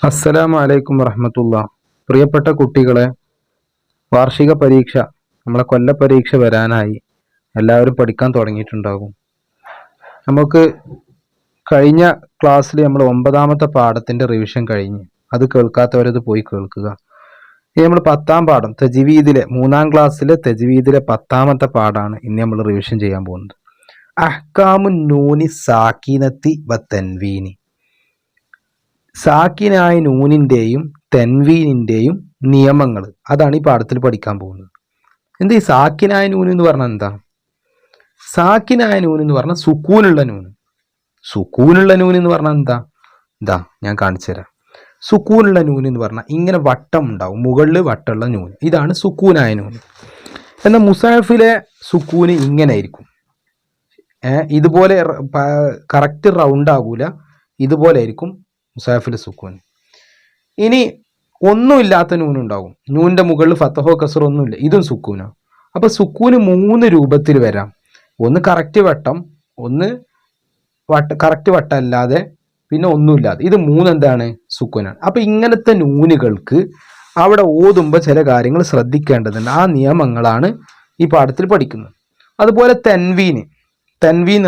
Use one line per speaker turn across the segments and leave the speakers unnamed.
അസ്സലാമു അലൈക്കും വറഹ്മത്തുള്ളാഹി. പ്രിയപ്പെട്ട കുട്ടികളെ, വാർഷിക പരീക്ഷ, നമ്മളെ കൊല്ല പരീക്ഷ വരാനായി. എല്ലാവരും പഠിക്കാൻ തുടങ്ങിയിട്ടുണ്ടാകും. നമുക്ക് കഴിഞ്ഞ ക്ലാസ്സിൽ നമ്മൾ 9ാമത്തെ പാഠത്തിന്റെ റിവിഷൻ കഴിഞ്ഞ്, അത് കേൾക്കാത്തവരത് പോയി കേൾക്കുക. ഇനി നമ്മൾ 10ാം പാഠം തജ്വീദിലെ 3ാം ക്ലാസ്സിലെ തജ്വീദിലെ 10ാമത്തെ പാഠമാണ് ഇനി നമ്മൾ റിവിഷൻ ചെയ്യാൻ പോകുന്നത്. അഹ്കാമുൻ നൂനി സാക്കിനത്തി വ തൻവീനി. സാക്കിനായ നൂനിന്റെയും തെൻവീനിന്റെയും നിയമങ്ങൾ, അതാണ് ഈ പാഠത്തിൽ പഠിക്കാൻ പോകുന്നത്. എന്താ ഈ സാക്കിനായ നൂൻ എന്ന് പറഞ്ഞാൽ എന്താ? സാക്കിനായ നൂൻ എന്ന് പറഞ്ഞാൽ സുക്കൂനുള്ള നൂൻ. സുക്കൂനുള്ള നൂൻ എന്ന് പറഞ്ഞാൽ എന്താ? ഇതാ ഞാൻ കാണിച്ചു തരാം. സുക്കൂനുള്ള നൂൻ എന്ന് പറഞ്ഞാൽ ഇങ്ങനെ വട്ടം ഉണ്ടാവും, മുകളിൽ വട്ടമുള്ള നൂൻ, ഇതാണ് സുക്കൂനായ നൂൻ. എന്നാൽ മുസാഫിലെ സുക്കൂന് ഇങ്ങനെ ആയിരിക്കും. ഇതുപോലെ കറക്റ്റ് റൗണ്ട് ആകൂല, ഇതുപോലെ ആയിരിക്കും മുസാഫിലെ സുക്കൂൻ. ഇനി ഒന്നുമില്ലാത്ത നൂനുണ്ടാവും, നൂനിന്റെ മുകളിൽ ഫത്തഹോ കസറോ ഒന്നുമില്ല, ഇതും സുക്കൂനാണ്. അപ്പൊ സുക്കൂന് 3 രൂപത്തിൽ വരാം. ഒന്ന് കറക്റ്റ് വട്ടം, ഒന്ന് കറക്റ്റ് വട്ടം അല്ലാതെ, പിന്നെ ഒന്നുമില്ലാതെ. ഇത് 3 എന്താണ്? സുക്കൂനാണ്. അപ്പൊ ഇങ്ങനത്തെ നൂനുകൾക്ക് അവിടെ ഓതുമ്പോൾ ചില കാര്യങ്ങൾ ശ്രദ്ധിക്കേണ്ടതുണ്ട്. ആ നിയമങ്ങളാണ് ഈ പാഠത്തിൽ പഠിക്കുന്നത്. അതുപോലെ തെൻവീൻ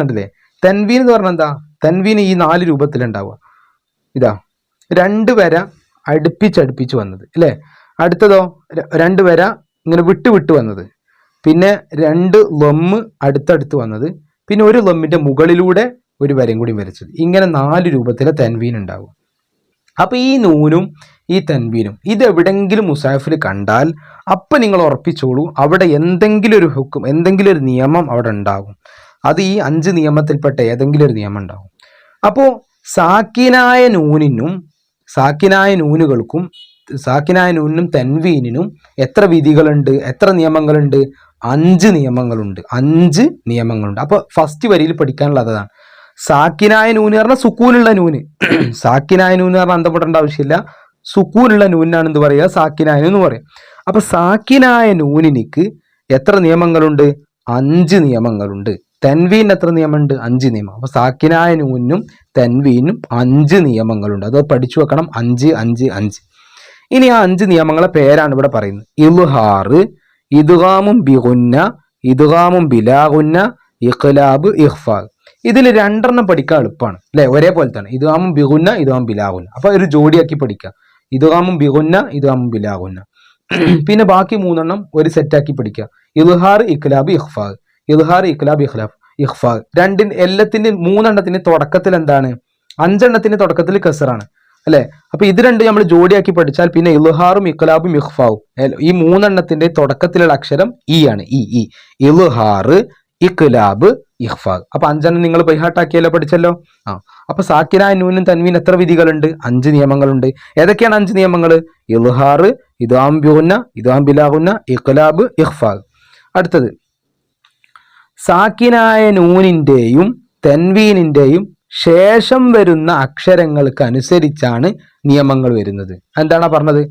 ഉണ്ടല്ലേ? തെൻവീൻ എന്ന് പറഞ്ഞാൽ എന്താ? തെൻവീൻ ഈ 4 രൂപത്തിലുണ്ടാവുക. ഇതാ 2 വര അടുപ്പിച്ചടുപ്പിച്ച് വന്നത് അല്ലേ? അടുത്തതോ 2 വര ഇങ്ങനെ വിട്ട് വന്നത്, പിന്നെ 2 ലൊമ്മ് അടുത്തടുത്ത് വന്നത്, പിന്നെ ഒരു ലൊമ്മിന്റെ മുകളിലൂടെ ഒരു വരയും കൂടി വരച്ചത്. ഇങ്ങനെ 4 രൂപത്തിലെ തെൻവീൻ ഉണ്ടാവും. അപ്പൊ ഈ നൂനും ഈ തെൻവീനും ഇതെവിടെങ്കിലും മുസാഫിൽ കണ്ടാൽ അപ്പൊ നിങ്ങൾ ഉറപ്പിച്ചോളൂ, അവിടെ എന്തെങ്കിലും ഒരു ഹുക്കും, എന്തെങ്കിലും ഒരു നിയമം അവിടെ ഉണ്ടാകും. അത് ഈ 5 നിയമത്തിൽപ്പെട്ട ഏതെങ്കിലും ഒരു നിയമം ഉണ്ടാകും. അപ്പോ സാക്കിനായ നൂനുകൾക്കും സാക്കിനായ നൂനിനും തെൻവീനിനും എത്ര വിധികളുണ്ട്, എത്ര നിയമങ്ങളുണ്ട്? 5 നിയമങ്ങളുണ്ട്. 5 നിയമങ്ങളുണ്ട്. അപ്പൊ ഫസ്റ്റ് വരിയിൽ പഠിക്കാനുള്ളത് അതാണ്. സാക്കിനായ നൂന് പറഞ്ഞാൽ സുക്കൂനുള്ള നൂന്. സാക്കിനായ നൂന് പറഞ്ഞാൽ അന്തപ്പെടേണ്ട ആവശ്യമില്ല, സുക്കൂനുള്ള നൂനാണ് എന്ത് പറയുക? സാക്കിനായ നൂന് പറയാം. അപ്പൊ സാക്കിനായ നൂനിക്ക് എത്ര നിയമങ്ങളുണ്ട്? 5 നിയമങ്ങളുണ്ട്. തെൻവീന് എത്ര നിയമമുണ്ട്? 5 നിയമം. അപ്പൊ സാക്കിനായ നൂനും തെൻവീനും 5 നിയമങ്ങളുണ്ട്. അത് പഠിച്ചു വെക്കണം. 5 5 5. ഇനി ആ 5 നിയമങ്ങളെ പേരാണ് ഇവിടെ പറയുന്നത്. ഇൽഹാറ്, ഇദ്ഗാമും ബിഗുന്ന, ഇദ്ഗാമും ബിലാഗുന്ന, ഇഖ്ലാബ്, ഇഖ്ഫാ. ഇതിൽ 2 പഠിക്കാൻ എളുപ്പമാണ് അല്ലെ? ഒരേപോലെ തന്നെ ഇദ്ഗാമും ബിഗുന്ന, ഇദ്ഗാമും ബിലാഗുന്ന. അപ്പൊ ഒരു ജോഡിയാക്കി പഠിക്കാം. ഇദ്ഗാമും ബിഗുന്ന, ഇദ്ഗാമും ബിലാഗുന്ന. പിന്നെ ബാക്കി 3 ഒരു സെറ്റാക്കി പഠിക്കുക. ഇൽഹാർ, ഇഖ്ലാബ്, ഇഖ്ഫാ. ഇൽഹാർ, ഇഖ്ലാബ്, ഇഖ്ഫാ. എല്ലാത്തിന്റെ 3 തുടക്കത്തിൽ എന്താണ്? 5 തുടക്കത്തിൽ കസറാണ് അല്ലെ? അപ്പൊ ഇത് 2 നമ്മൾ ജോഡിയാക്കി പഠിച്ചാൽ പിന്നെ ഇൽഹാറും ഇഖ്ലാബും ഇഖ്ഫാവും, ഈ 3 തുടക്കത്തിലുള്ള അക്ഷരം ഇ ആണ്. ഇ ഇൽഹാർ, ഇഖ്ലാബ്, ഇഖ്ഫാ. അപ്പൊ 5 നിങ്ങൾ ബൈഹാട്ടാക്കിയല്ലോ, പഠിച്ചല്ലോ. അപ്പൊ സാക്കിനായ നൂനും തൻവീൻ എത്ര വിധികളുണ്ട്? 5 നിയമങ്ങളുണ്ട്. ഏതൊക്കെയാണ് 5 നിയമങ്ങൾ? ഇൽഹാർ, ഇദ്ഗാം ബിഗുന്ന, ഇദ്ഗാം ബിലാഗുന്ന, ഇഖ്ലാബ്, ഇഖ്ഫാ. അടുത്തത് സാക്കിനായ നൂനിന്റെയും തെൻവീനിന്റെയും ശേഷം വരുന്ന അക്ഷരങ്ങൾക്ക് അനുസരിച്ചാണ് നിയമങ്ങൾ വരുന്നത്. എന്താണ് പറഞ്ഞത്?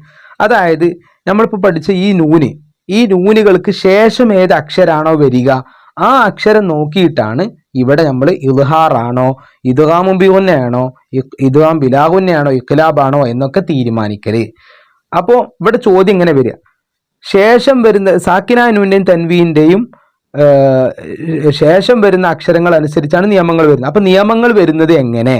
അതായത് നമ്മളിപ്പോൾ പഠിച്ച ഈ നൂനുകൾക്ക് ശേഷം ഏത് അക്ഷരാണോ വരിക, ആ അക്ഷരം നോക്കിയിട്ടാണ് ഇവിടെ നമ്മൾ ഇൽഹാറാണോ, ഇദ്ഗാമും ബിഗുന്നയാണോ, ഇദ്ഗാം ബിലാഗുന്നയാണോ, ഇഖ്ലാബാണോ എന്നൊക്കെ തീരുമാനിക്കല്. അപ്പോ ഇവിടെ ചോദ്യം ഇങ്ങനെ വരിക, ശേഷം വരുന്ന സാക്കിനായ നൂനിന്റെയും തെൻവീന്റെയും ശേഷം വരുന്ന അക്ഷരങ്ങൾ അനുസരിച്ചാണ് നിയമങ്ങൾ വരുന്നത്. അപ്പൊ നിയമങ്ങൾ വരുന്നത് എങ്ങനെ?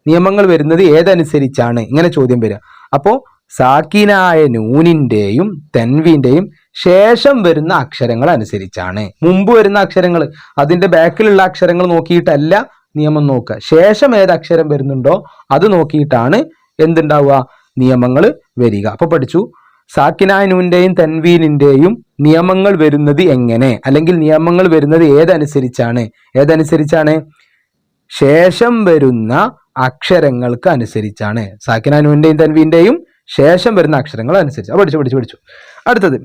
നിയമങ്ങൾ വരുന്നത് ഏതനുസരിച്ചാണ്? ഇങ്ങനെ ചോദ്യം വരിക. അപ്പോ സാക്കിനായ നൂനിന്റെയും തെൻവീന്റെയും ശേഷം വരുന്ന അക്ഷരങ്ങൾ അനുസരിച്ചാണ്. മുമ്പ് വരുന്ന അക്ഷരങ്ങൾ, അതിന്റെ ബാക്കിലുള്ള അക്ഷരങ്ങൾ നോക്കിയിട്ടല്ല നിയമം നോക്കുക. ശേഷം ഏത് അക്ഷരം വരുന്നുണ്ടോ അത് നോക്കിയിട്ടാണ് എന്തുണ്ടാവുക? നിയമങ്ങൾ വരിക. അപ്പൊ പഠിച്ചു, സാക്കിനായ നൂനിന്റെയും തെൻവീനിന്റെയും നിയമങ്ങൾ വരുന്നത് എങ്ങനെ, അല്ലെങ്കിൽ നിയമങ്ങൾ വരുന്നത് ഏതനുസരിച്ചാണ്? ശേഷം വരുന്ന അക്ഷരങ്ങൾക്ക് അനുസരിച്ചാണ്. സാക്കിനായ നൂനിന്റെയും തെൻവീന്റെയും ശേഷം വരുന്ന അക്ഷരങ്ങൾ അനുസരിച്ച്. പഠിച്ചു. അടുത്തത്,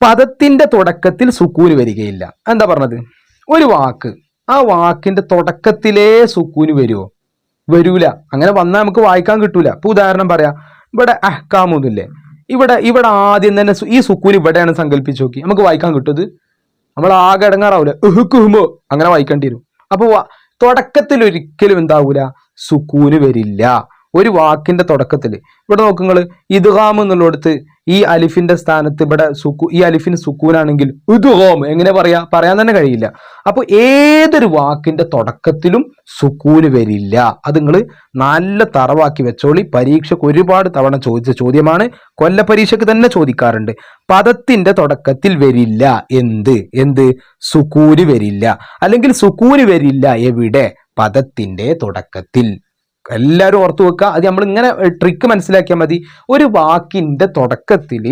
പദത്തിന്റെ തുടക്കത്തിൽ സുക്കൂന് വരികയില്ല. എന്താ പറഞ്ഞത്? ഒരു വാക്ക്, ആ വാക്കിന്റെ തുടക്കത്തിലേ സുക്കൂന് വരുമോ? വരൂല. അങ്ങനെ വന്നാൽ നമുക്ക് വായിക്കാൻ കിട്ടൂല. ഇപ്പൊ ഉദാഹരണം പറയാം, ഇവിടെ അഹ്കാമൊന്നുമില്ലേ? ഇവിടെ ആദ്യം തന്നെ ഈ സുക്കൂൻ ഇവിടെയാണ് സങ്കല്പിച്ച് നോക്കി, നമുക്ക് വായിക്കാൻ കിട്ടുന്നത്? നമ്മൾ ആകെ ഇടങ്ങാറാവൂല, അങ്ങനെ വായിക്കേണ്ടി വരും. അപ്പൊ തുടക്കത്തിൽ ഒരിക്കലും എന്താവൂല? സുക്കൂന് വരില്ല. ഒരു വാക്കിന്റെ തുടക്കത്തിൽ ഇവിടെ നോക്കുങ്ങൾ ഇദ്ഗാം എന്നുള്ളിടത്ത് ഈ അലിഫിന്റെ സ്ഥാനത്ത് ഇവിടെ ഈ അലിഫിന് സുക്കൂനാണെങ്കിൽ ഇദ്ഗാം എങ്ങനെ പറയാൻ തന്നെ കഴിയില്ല. അപ്പൊ ഏതൊരു വാക്കിന്റെ തുടക്കത്തിലും സുക്കൂന് വരില്ല. അത് നിങ്ങൾ നല്ല തറവാക്കി വെച്ചോളി. പരീക്ഷയ്ക്ക് ഒരുപാട് തവണ ചോദിച്ച ചോദ്യമാണ്, കൊല്ല പരീക്ഷയ്ക്ക് തന്നെ ചോദിക്കാറുണ്ട്. പദത്തിന്റെ തുടക്കത്തിൽ വരില്ല എന്ത് സുക്കൂന് വരില്ല, അല്ലെങ്കിൽ സുക്കൂന് വരില്ല എവിടെ? പദത്തിന്റെ തുടക്കത്തിൽ. എല്ലാവരും ഓർത്തു വെക്കുക. അത് നമ്മൾ ഇങ്ങനെ ട്രിക്ക് മനസ്സിലാക്കിയാൽ മതി. ഒരു വാക്കിന്റെ തുടക്കത്തിൽ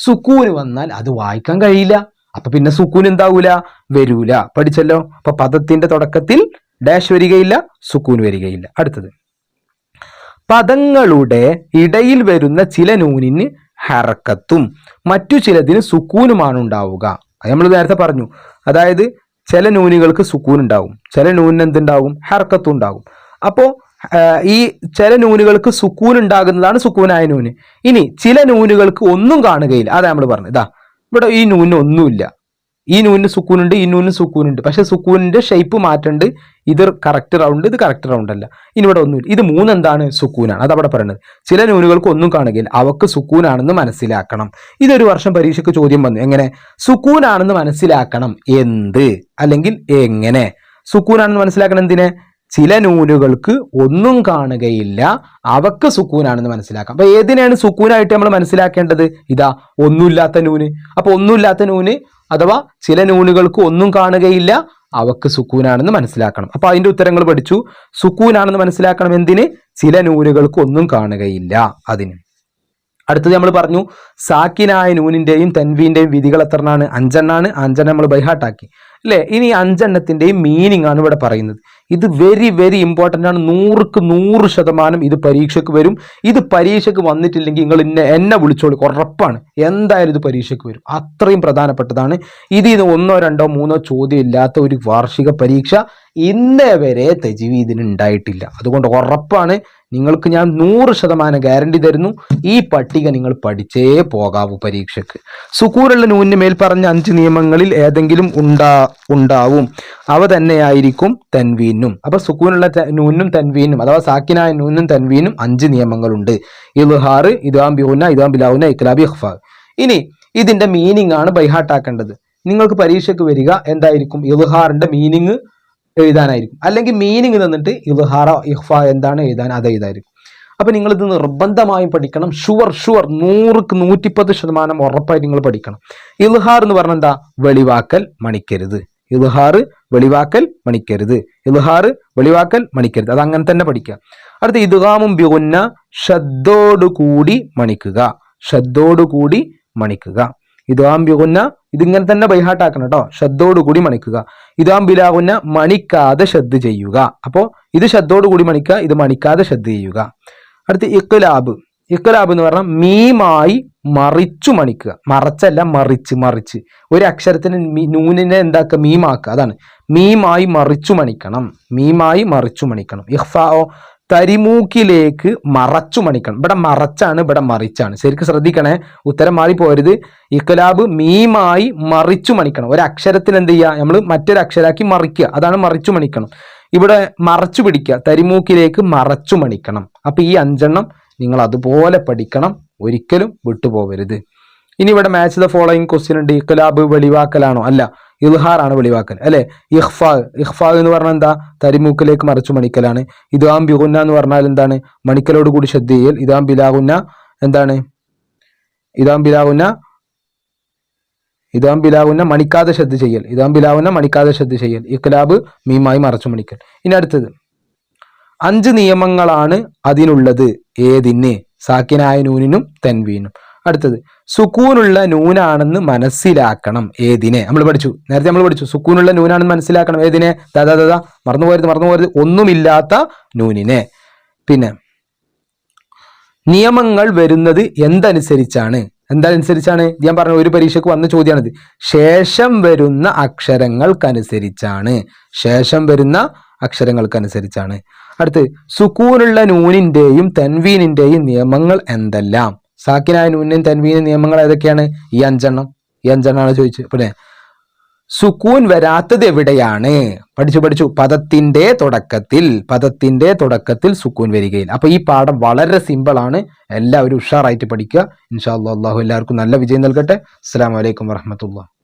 സുക്കൂന് വന്നാൽ അത് വായിക്കാൻ കഴിയില്ല. അപ്പൊ പിന്നെ സുക്കൂൻ എന്താവൂല? വരൂല. പഠിച്ചല്ലോ. അപ്പൊ പദത്തിന്റെ തുടക്കത്തിൽ ഡാഷ് വരികയില്ല, സുക്കൂൻ വരികയില്ല. അടുത്തത്, പദങ്ങളുടെ ഇടയിൽ വരുന്ന ചില നൂനിന് ഹറക്കത്തും മറ്റു ചിലതിന് സുക്കൂനുമാണ് ഉണ്ടാവുക. അത് നമ്മൾ നേരത്തെ പറഞ്ഞു. അതായത് ചില നൂനുകൾക്ക് സുക്കൂൻ ഉണ്ടാവും, ചില നൂനിന് എന്തുണ്ടാവും? ഹർക്കത്തും ഉണ്ടാകും. അപ്പോ ഈ ചില നൂനുകൾക്ക് സുക്കൂൻ ഉണ്ടാകുന്നതാണ് സുക്കൂനായ നൂന്. ഇനി ചില നൂനുകൾക്ക് ഒന്നും കാണുകയില്ല. അതാ നമ്മൾ പറഞ്ഞത്. ഇതാ ഇവിടെ ഈ നൂനിന് ഒന്നുമില്ല. ഈ നൂനിന് സുക്കൂനുണ്ട്, ഈ നൂനിന് സുക്കൂനുണ്ട്. പക്ഷെ സുക്കൂനിന്റെ ഷേപ്പ് മാറ്റുണ്ട്. ഇത് കറക്റ്റ് റൗണ്ട്, ഇത് കറക്റ്റ് റൗണ്ട് അല്ല. ഇനി ഇവിടെ ഒന്നുമില്ല. ഇത് മൂന്നെന്താണ്? സുക്കൂനാണ്. അതവിടെ പറയുന്നത്. ചില നൂനുകൾക്ക് ഒന്നും കാണുകയില്ല, അവക്ക് സുക്കൂനാണെന്ന് മനസ്സിലാക്കണം. ഇതൊരു വർഷം പരീക്ഷയ്ക്ക് ചോദ്യം വന്നു. എങ്ങനെ സുക്കൂനാണെന്ന് മനസ്സിലാക്കണം? എന്ത് അല്ലെങ്കിൽ എങ്ങനെ സുക്കൂനാണെന്ന് മനസ്സിലാക്കണം? എന്തിനെ? ചില നൂനുകൾക്ക് ഒന്നും കാണുകയില്ല, അവക്ക് സുക്കൂനാണെന്ന് മനസ്സിലാക്കാം. അപ്പൊ ഏതിനാണ് സുക്കൂനായിട്ട് നമ്മൾ മനസ്സിലാക്കേണ്ടത്? ഇതാ ഒന്നുമില്ലാത്ത നൂന്. അപ്പൊ ഒന്നുമില്ലാത്ത നൂന് അഥവാ ചില നൂനുകൾക്ക് ഒന്നും കാണുകയില്ല, അവക്ക് സുക്കൂനാണെന്ന് മനസ്സിലാക്കണം. അപ്പൊ അതിന്റെ ഉത്തരങ്ങൾ പഠിച്ചു. സുക്കൂനാണെന്ന് മനസ്സിലാക്കണം എന്തിന്? ചില നൂനുകൾക്ക് ഒന്നും കാണുകയില്ല അതിന്. അടുത്തത് നമ്മൾ പറഞ്ഞു സാക്കിനായ നൂനിന്റെയും തൻവീന്റെയും വിധികൾ എത്രണ്ണാണ്? 5 എണ്ണാണ്. 5 എണ്ണം നമ്മൾ ബൈഹാട്ടാക്കി അല്ലെ. ഇനി 5 എണ്ണത്തിന്റെയും മീനിങ് ആണ് ഇവിടെ പറയുന്നത്. ഇത് വെരി വെരി ഇമ്പോർട്ടൻ്റ് ആണ്. 100% ഇത് പരീക്ഷയ്ക്ക് വരും. ഇത് പരീക്ഷയ്ക്ക് വന്നിട്ടില്ലെങ്കിൽ നിങ്ങൾ എന്നെ വിളിച്ചോളൂ, ഉറപ്പാണ്. എന്തായാലും ഇത് പരീക്ഷയ്ക്ക് വരും. അത്രയും പ്രധാനപ്പെട്ടതാണ്. ഇതിന് 1, 2, 3 ചോദ്യം ഇല്ലാത്ത ഒരു വാർഷിക പരീക്ഷ ഇന്നേ വരെ തജ്വീദിന് ഉണ്ടായിട്ടില്ല. അതുകൊണ്ട് ഉറപ്പാണ്, നിങ്ങൾക്ക് ഞാൻ 100% ഗ്യാരണ്ടി തരുന്നു. ഈ പട്ടിക നിങ്ങൾ പഠിച്ചേ പോകാവൂ പരീക്ഷയ്ക്ക്. സുക്കൂനുള്ള നൂനിന് മേൽ പറഞ്ഞ 5 നിയമങ്ങളിൽ ഏതെങ്കിലും ഉണ്ടാവും. അവ തന്നെയായിരിക്കും തൻവീനും. അപ്പൊ സുക്കൂനുള്ള നൂനും തൻവീനും അഥവാ സാക്കിനായ നൂനും തൻവീനും 5 നിയമങ്ങളുണ്ട്. ഇൽഹാർ, ഇദ്ഗാം ബിഗുന്ന, ഇദ്ഗാം ബിലാഗുന്ന, ഇഖ്ലാബ്, ഇഖ്ഫാ. ഇനി ഇതിന്റെ മീനിങ് ആണ് ബൈഹാട്ടാക്കേണ്ടത്. നിങ്ങൾക്ക് പരീക്ഷയ്ക്ക് വരിക എന്തായിരിക്കും? ഇൽഹാറിന്റെ മീനിങ് എഴുതാനായിരിക്കും. അല്ലെങ്കിൽ മീനിങ് തന്നിട്ട് ഇൽഹാറ ഇഖ്ഫ എന്താണ് എഴുതാൻ, അത് എഴുതായിരിക്കും. അപ്പൊ നിങ്ങൾ ഇത് നിർബന്ധമായും പഠിക്കണം. ഷുവർ 110% ഉറപ്പായി നിങ്ങൾ പഠിക്കണം. ഇൽഹാർ എന്ന് പറഞ്ഞാൽ എന്താ? വെളിവാക്കൽ, മണിക്കരുത്. ഇൽഹാർ വെളിവാക്കൽ, മണിക്കരുത്. ഇൽഹാർ വെളിവാക്കൽ, മണിക്കരുത്. അത് അങ്ങനെ തന്നെ പഠിക്കുക. അടുത്ത ഇദ്ഗാമും ബിഗുന്ന, ഷദ്ദോടുകൂടി മണിക്കുക. ഷദ്ദോടുകൂടി മണിക്കുക. ഇദ്ഗാം ബിഗുന്ന ഇതിങ്ങനെ തന്നെ ബൈഹാട്ടാക്കണം കേട്ടോ. ഷദ്ദോടുകൂടി മണിക്കുക. ഇദ്ഗാം ബിലാഗുന്ന മണിക്കാതെ ഷദ് ചെയ്യുക. അപ്പോ ഇത് ഷദ്ദോടുകൂടി മണിക്കുക, ഇത് മണിക്കാതെ ഷദ് ചെയ്യുക. അടുത്ത് ഇഖ്ലാബ്. ഇഖ്ലാബ് എന്ന് പറഞ്ഞാൽ മീമായി മറിച്ചു മണിക്കുക. മറച്ചല്ല, മറിച്ച്. ഒരു അക്ഷരത്തിന് നൂനിനെ എന്താക്കുക? മീമാക്കുക. അതാണ് മീമായി മറിച്ചു മണിക്കണം. മീമായി മറിച്ചു മണിക്കണം. ഇഖ്ഫാओ തരിമൂക്കിലേക്ക് മറച്ചു മണിക്കണം. ഇവിടെ മറച്ചാണ്, ഇവിടെ മറിച്ചാണ്. ശരിക്കും ശ്രദ്ധിക്കണേ, ഉത്തരം മാറിപ്പോരുത്. ഇഖ്ലാബ് മീമായി മറിച്ചു മണിക്കണം. ഒരു അക്ഷരത്തിന് എന്ത് ചെയ്യുക? നമ്മൾ മറ്റൊരു അക്ഷരാക്കി മറിക്കുക. അതാണ് മറിച്ചു മണിക്കണം. ഇവിടെ മറച്ചു പിടിക്കുക. തരിമൂക്കിലേക്ക് മറച്ചു മണിക്കണം. അപ്പൊ ഈ 5 എണ്ണം നിങ്ങൾ അതുപോലെ പഠിക്കണം. ഒരിക്കലും വിട്ടുപോകരുത്. ഇനി ഇവിടെ മാച്ച് ദ ഫോളോയിങ് ക്വസ്റ്റ്യൻ ഉണ്ട്. ഇഖ്ലാബ് വെളിവാക്കലാണോ? അല്ല, ഇൽഹാർ ആണ് വെളിവാക്കൽ അല്ലെ. ഇഖ്ഫാ എന്ന് പറഞ്ഞാൽ എന്താ? തരിമൂക്കിലേക്ക് മറച്ചു മണിക്കലാണ്. ഇദ്ഗാം ബിഗുന്ന എന്ന് പറഞ്ഞാൽ എന്താണ്? മണിക്കലോട് കൂടി ഷദ് ചെയ്യൽ. ഇദ്ഗാം ബിലാഗുന്ന എന്താണ്? ഇദ്ഗാം ബിലാഗുന്ന മണിക്കാതെ ഷദ് ചെയ്യൽ. ഇദ്ഗാം ബിലാഗുന്ന മണിക്കാതെ ഷദ് ചെയ്യൽ. ഇഖ്ലാബ് മീമായി മറച്ചു മണിക്കൽ. ഇനി അടുത്തത് 5 നിയമങ്ങളാണ് അതിനുള്ളത്. ഏതിന്? സാക്കിനായ നൂനിനും തൻവീനും. അടുത്തത് സുക്കൂനുള്ള നൂനാണെന്ന് മനസ്സിലാക്കണം. ഏതിനെ? നേരത്തെ നമ്മൾ പഠിച്ചു സുക്കൂനുള്ള നൂനാണെന്ന് മനസ്സിലാക്കണം. ഏതിനെ? മറന്നുപോകരുത്. ഒന്നുമില്ലാത്ത നൂനിനെ. പിന്നെ നിയമങ്ങൾ വരുന്നത് എന്തനുസരിച്ചാണ്? ഞാൻ പറഞ്ഞ ഒരു പരീക്ഷയ്ക്ക് വന്ന ചോദ്യമാണിത്. ശേഷം വരുന്ന അക്ഷരങ്ങൾക്കനുസരിച്ചാണ്. അടുത്ത് സുക്കൂനുള്ള നൂനിന്റെയും തൻവീനിന്റെയും നിയമങ്ങൾ എന്തെല്ലാം? സാക്കിനായ നൂനിന്റെയും തൻവീനും നിയമങ്ങൾ ഏതൊക്കെയാണ്? ഈ 5 എണ്ണം. ഈ 5 എണ്ണമാണ് ചോദിച്ചത്. പിന്നെ സുക്കൂൻ വരാത്തത് എവിടെയാണ്? പഠിച്ചു. പദത്തിന്റെ തുടക്കത്തിൽ സുക്കൂൻ വരികയില്ല. അപ്പൊ ഈ പാഠം വളരെ സിമ്പിൾ ആണ്. എല്ലാവരും ഉഷാറായിട്ട് പഠിക്കുക. ഇൻഷാ അല്ലാഹ്. അല്ലാഹു എല്ലാവർക്കും നല്ല വിജയം നൽകട്ടെ. അസ്സലാമു അലൈക്കും വറഹ്മത്തുള്ളാഹി.